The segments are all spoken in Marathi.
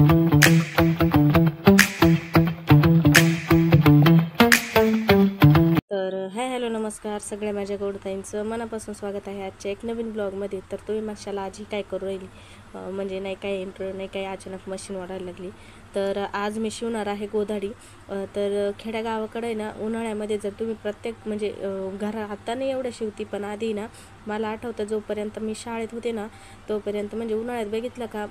हॅलो नमस्कार सगळ्या माझ्या गौडताईंचं मनापासून स्वागत आहे आजच्या एक नवीन ब्लॉगमध्ये। तर तुम्ही मागच्याला आजी काय करू राहिली, म्हणजे नाही काय इंट्रो नाही काय अचानक मशीन वाढायला लागली। तर आज मी शिवणार आहे गोधडी। तर खेड्यागावाकडे ना उन्हाळ्यामध्ये जर तुम्ही प्रत्येक म्हणजे घरा आता नाही एवढं शिवती, पण आधी ना मला आठवतं जोपर्यंत मी शाळेत होते ना तोपर्यंत म्हणजे उन्हाळ्यात बघितलं का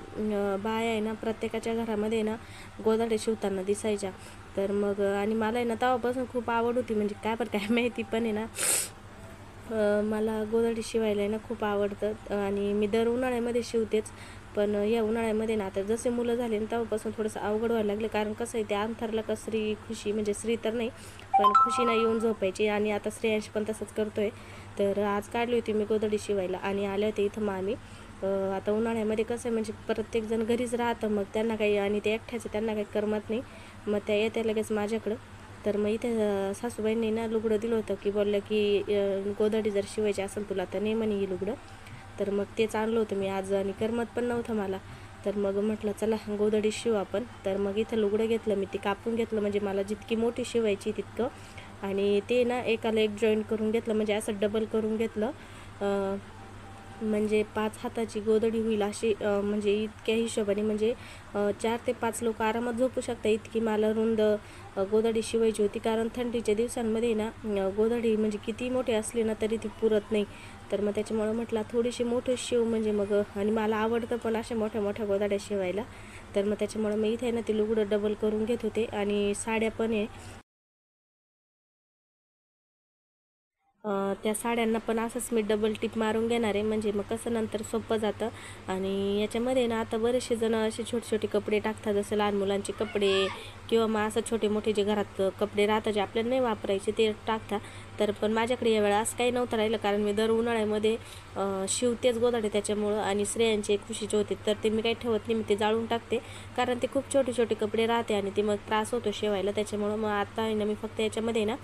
बाया आहे ना प्रत्येकाच्या घरामध्ये ना गोधडी शिवताना दिसायच्या। तर मग आणि मला आहे ना तेव्हापासून खूप आवड होती, म्हणजे काय पण काय माहिती पण आहे ना मला गोधडी शिवायला आहे ना खूप आवडतं आणि मी दर उन्हाळ्यामध्ये शिवतेच। पण या उन्हाळ्यामध्ये ना आता जसे मुलं झाले ना तेव्हापासून थोडंसं अवघड व्हायला लागले, कारण कसं आहे ते अंथरला का श्री खुशी म्हणजे श्री तर नाही पण खुशी नाही येऊन झोपायची, आणि आता श्रेयांश पण तसंच करतोय। तर आज काढली होती मी गोधडी शिवायला आणि आले होते इथं मामी। आता उन्हाळ्यामध्ये कसं आहे म्हणजे प्रत्येकजण घरीच राहतं, मग त्यांना काही आणि ते एकट्याचं त्यांना काही करमत नाही, मग त्या येत्या लगेच माझ्याकडं। तर मग इथे सासूबाईंनी ना लुगडं दिलं होतं की बोललं की गोधडी जर शिवायची असेल तुला तर नाही म्हणे ही लुगडं। तर मग तेच आणलं होतं मी आज आणि करमत पण नव्हतं मला। तर मग म्हटलं चला गोधडी शिवू आपण। तर मग इथं लुगडं घेतलं मी, ते कापून घेतलं म्हणजे मला जितकी मोठी शिवायची तितकं, आणि ते ना एकाला एक जॉईंट करून घेतलं म्हणजे असं डबल करून घेतलं, म्हणजे 5 हाताची गोधडी होईल अशी, म्हणजे इतक्या हिशोबाने म्हणजे 4 ते 5 लोक आरामात झोपू शकता इतकी मला रुंद गोधडी शिवायची होती। कारण थंडीच्या दिवसांमध्ये ना गोधडी म्हणजे किती मोठी असली ना तरी ती पुरत नाही। तर मग त्याच्यामुळे म्हटलं थोडीशी मोठी शिव म्हणजे मग, आणि मला आवडतं पण अशा मोठ्या मोठ्या गोधड्या शिवायला। तर मग त्याच्यामुळे मी इथे ना ते लुगडं डबल करून घेत होते, आणि साड्या पण आहे त्या साड्यांना पण असंच मी डबल टिप मारून घेणार आहे, म्हणजे मग कसं नंतर सोपं जातं। आणि याच्यामध्ये ना आता बरेचसे जण असे छोटे छोटे कपडे टाकतात, जसं लहान मुलांचे कपडे किंवा मग असं छोटे मोठे जे घरात कपडे राहतात जे आपल्याला नाही वापरायचे ते टाकतात। तर पण माझ्याकडे यावेळा असं काही नव्हतं राहिलं, कारण मी दर उन्हाळ्यामध्ये शिवतेच गोधडी त्याच्यामुळं, आणि श्रेयांचे एक खुशीचे होते तर ते मी काही ठेवत नाही, मी ते जाळून टाकते, कारण ते खूप छोटे छोटे कपडे राहते आणि ते मग त्रास होतो शिवायला। त्याच्यामुळं मग आता आहे ना मी फक्त याच्यामध्ये ना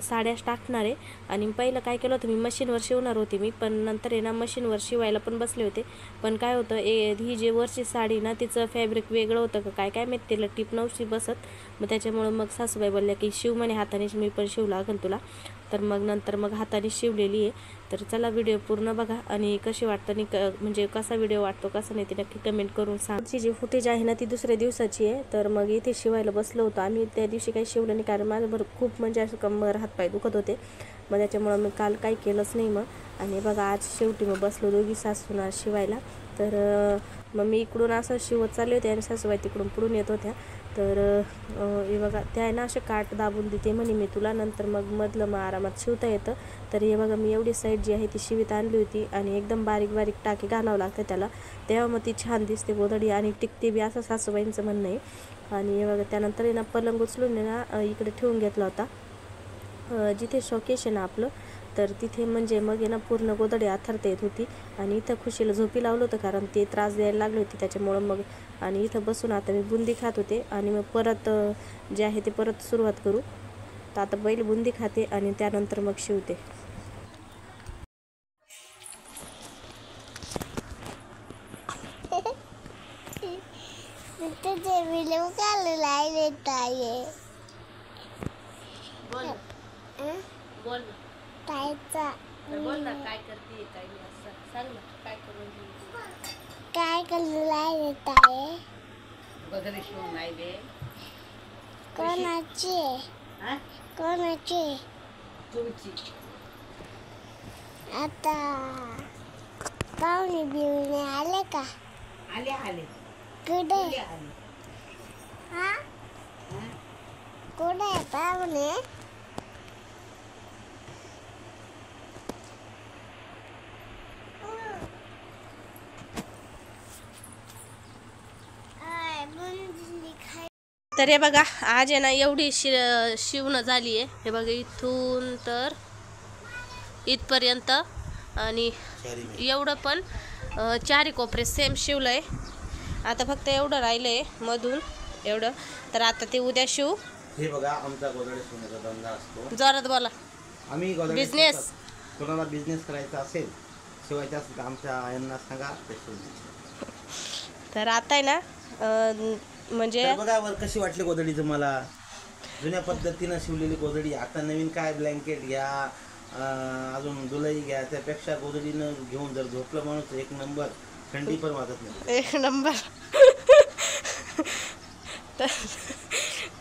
साड्याच टाकणार आहे। आणि पहिलं काय केलं होतं मी मशीनवर शिवणार होती मी, पण नंतर आहे ना मशीनवर शिवायला पण बसले होते, पण काय होतं ही जी वरची साडी ना तिचं फॅब्रिक वेगळं होतं का काय काय माहिती, तिला टीप नव्हती बसत। मग त्याच्यामुळं मग सासूबाई बोलल्या की शिव म्हणे हातानेच, मी पण शिवू लागेल तुला। तर मग नंतर मग हाताने शिवलेली आहे। तर चला व्हिडिओ पूर्ण बघा आणि कशी वाटतं आणि म्हणजे कसा व्हिडिओ वाटतो कसा नाही ते नक्की कमेंट करून सांग। जी फुटेज आहे ना ती दुसऱ्या दिवसाची आहे। तर मग इथे शिवायला बसलो होतो आम्ही, त्या दिवशी काही शिवलं नाही कारण माझं खूप म्हणजे असं कंबर हातपाय दुखत होते, मग त्याच्यामुळं मी काल काही केलंच नाही मग। आणि बघा आज शेवटी मग बसलो दोघी सासूना शिवायला। तर मग मी इकडून असं शिवत चालले होते आणि सासूबाई तिकडून पुढून येत होत्या। तर हे बघा त्या आहे ना असे काठ दाबून देते म्हणे मी तुला, नंतर मग मधलं मग आरामात शिवता येतं। तर हे बघा मी एवढी साईड जी आहे ती शिवीत आणली होती, आणि एकदम बारीक बारीक टाके घालावं लागतं त्याला, तेव्हा मग ती छान दिसते गोधडी आणि टिकते बी, असं सासूबाईंचं म्हणणं आहे। आणि हे बघा त्यानंतर आहे ना पलंग उचलून ना इकडे ठेवून घेतला होता जिथे शोकेश आहे ना आपलं, तर तिथे म्हणजे मग आहे ना पूर्ण गोधडी आथरता येत होती। आणि इथं खुशीला झोपी लावलं होतं कारण ते त्रास द्यायला लागले होते त्याच्यामुळं मग, आणि इथं बसून आता मी बुंदी खात होते, आणि मग परत जे आहे ते परत सुरुवात करू। तर आता पहिले बुंदी खाते आणि त्यानंतर मग शिवते। बोल ना काय करते काय नाही असं सांग ना, काय करून काय करू ताई? गोधडी शिवून राहिले। कोणाची? कोणाची? तुमची। आता पाहुणे बिवणे आले का? आले आले कुठे? आले। हा कुठे पाहुणे? तर हे बघा आज आहे ना एवढी शिवणं झाली आहे, हे बघा इथून तर इथपर्यंत, आणि एवढं पण 4 कोपरे सेम शिवलंय। आता फक्त एवढं राहिलंय मधून एवढं, तर आता ते उद्या शिवू। हे बघा आमचा गोधडी शिवण्याचा धंदा असतो। जोरात बोला। आम्ही गोधडी बिझनेस, कोणाला बिझनेस करायचा असेल, शिवायचा असेल तर आमच्या यांना सांगा ते शिवू। तर आता आहे ना म्हणजे तर बघा वर कशी वाटली गोधडी तुम्हाला. जुन्या पद्धतीनं शिवलेली गोधडी. आता नवीन काय ब्लँकेट घ्या, अजून दुलई घ्या, त्यापेक्षा गोधडीनं घेऊन जर झोपलं माणूस एक नंबर, थंडी पण वाजत नाही. एक नंबर.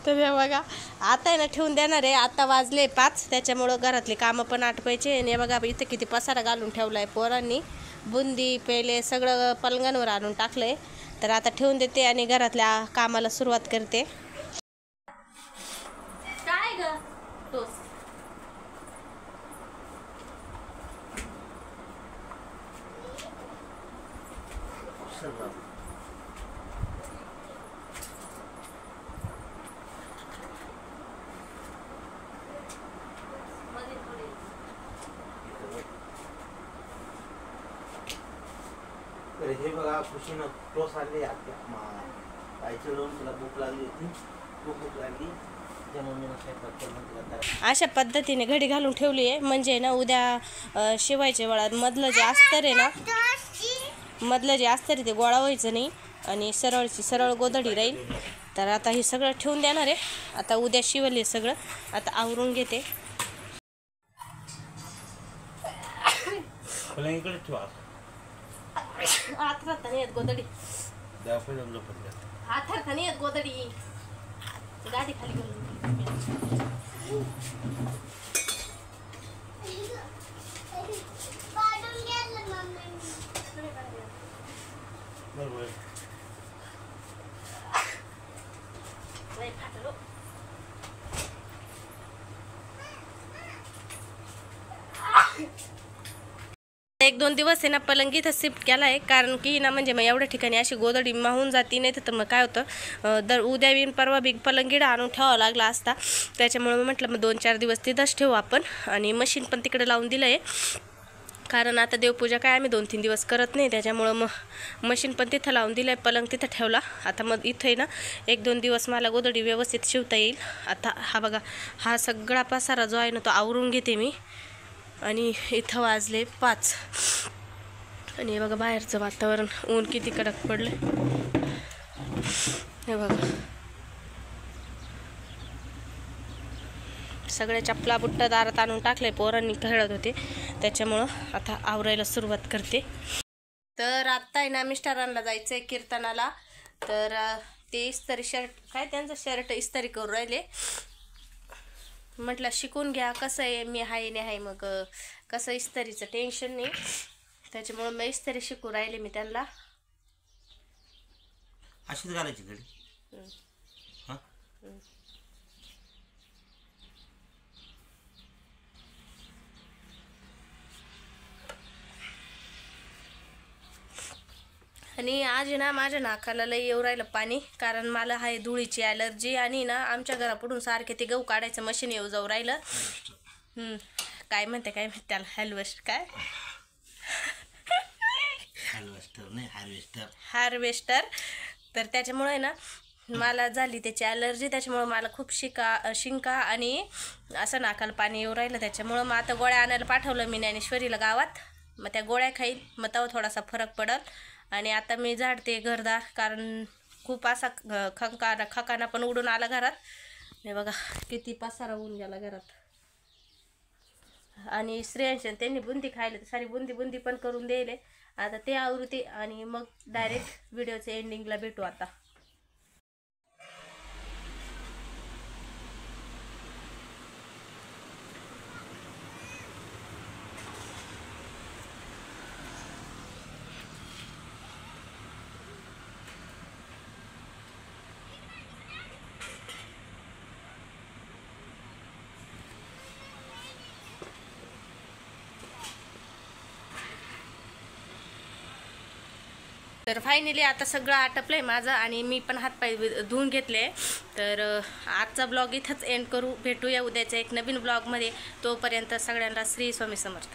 तर हे बघा आता आहे ना ठेवून देणार आहे. आता वाजले 5, त्याच्यामुळं घरातले कामं पण आटपायचे. आणि हे बघा इथं किती पसारा घालून ठेवला आहे पोरांनी. बुंदी पेले सगळं पलंगांवर आणून टाकलं आहे. तर आता ठेवून देते आणि घरातल्या कामाला सुरुवात करते. काय ग तोस तर हे बघा खुशीनं टोस आणले. आईचं लोन तुला भूक लागली होती, खूप भूक लागली, त्यामुळे मी स्वयंपाक करून तुला करा. अशा पद्धतीने घडी घालून ठेवली आहे. म्हणजे ना उद्या शिवायच्या वेळात मधलं जे अस्तर आहे ना, मधलं जे अस्तर आहे ते गोळा व्हायचं नाही आणि सरळ गोधडी राहील. तर आता हे सगळं ठेवून देणार आहे. आता उद्या शिवले सगळं. आता आवरून घेते. इकडे ठेवा. आथरता नाही येत गोधडी. दाखव जमलं पण. आथरता नाही येत गोधडी. गाडी खाली गेली. बरोबर. एक 2 दिवस आहे ना पलंग इथं शिफ्ट केला आहे. कारण की ना म्हणजे मग एवढ्या ठिकाणी अशी गोधडी माहून जाती नाही. तर मग काय होतं उद्या बिन परवा बिग पलंगीडा आणून ठेवावा लागला असता. त्याच्यामुळे म्हटलं मग 2-4 दिवस तिथंच ठेवू आपण. आणि मशीन पण तिकडे लावून दिलं आहे. कारण आता देवपूजा काय आम्ही 2-3 दिवस करत नाही. त्याच्यामुळं मग मशीन पण तिथं लावून दिलं आहे. पलंग तिथं ठेवला. आता मग इथं आहे ना 1-2 दिवस मला गोधडी व्यवस्थित शिवता येईल. आता हा बघा हा सगळा पसारा जो आहे ना तो आवरून घेते मी. आणि इथं वाजले 5. आणि हे बघा बाहेरचं वातावरण, ऊन किती कडक पडलं. हे बघा सगळ्या चपला बुट्टा दारात आणून टाकले. पोरांनी खेळत होते त्याच्यामुळं आता आवरायला सुरुवात करते. तर आत्ता आहे ना मिस्टरांना जायचं आहे कीर्तनाला. तर ते इस्त्री शर्ट काय त्यांचं शर्ट इस्त्री करून राहिले. म्हटलं शिकून घ्या कसं आहे, मी हाय नाही आहे मग कसं इस्त्रीचं टेन्शन नाही. त्याच्यामुळं मी इस्त्री शिकून राहिले मी त्यांना. अशीच घालायची घडी. हां आणि आज ना माझ्या नाकाला लई येऊ राहिलं पाणी. कारण मला आहे धुळीची ॲलर्जी. आणि ना आमच्या घरापुढून सारखे ते गहू काढायचं मशीन येऊ जाऊ राहिलं. काय म्हणते त्याला हार्वेस्ट काय हार्वेस्टर. तर त्याच्यामुळे ना मला झाली त्याची ॲलर्जी. त्याच्यामुळं मला खूप शिंका आणि असं नाकाला पाणी येऊ राहिलं. त्याच्यामुळं मग आता गोळ्या आणायला पाठवलं मी ज्ञानेश्वरीला गावात. मग त्या गोळ्या खाईल मग तेव्हा थोडासा फरक पडेल. आणि आता मी झाडते घरदार. कारण खूप असा खकाना पण उडून आला घरात. हे बघा किती पसारा होऊन गेला घरात. आणि श्रेयांशन त्यांनी बुंदी खायला तर सारी बुंदी पण करून द्यायले. आता ते आवृत्ती आणि मग डायरेक्ट व्हिडिओच्या एंडिंगला भेटू आता. तर फायनली आता सगळं आटपलं आहे माझं. आणि मी पण हातपाय धुवून घेतले. तर आजचा ब्लॉग इथंच एंड करू. भेटूया उद्याच्या एक नवीन ब्लॉगमध्ये. तोपर्यंत सगळ्यांना श्री स्वामी समर्थ.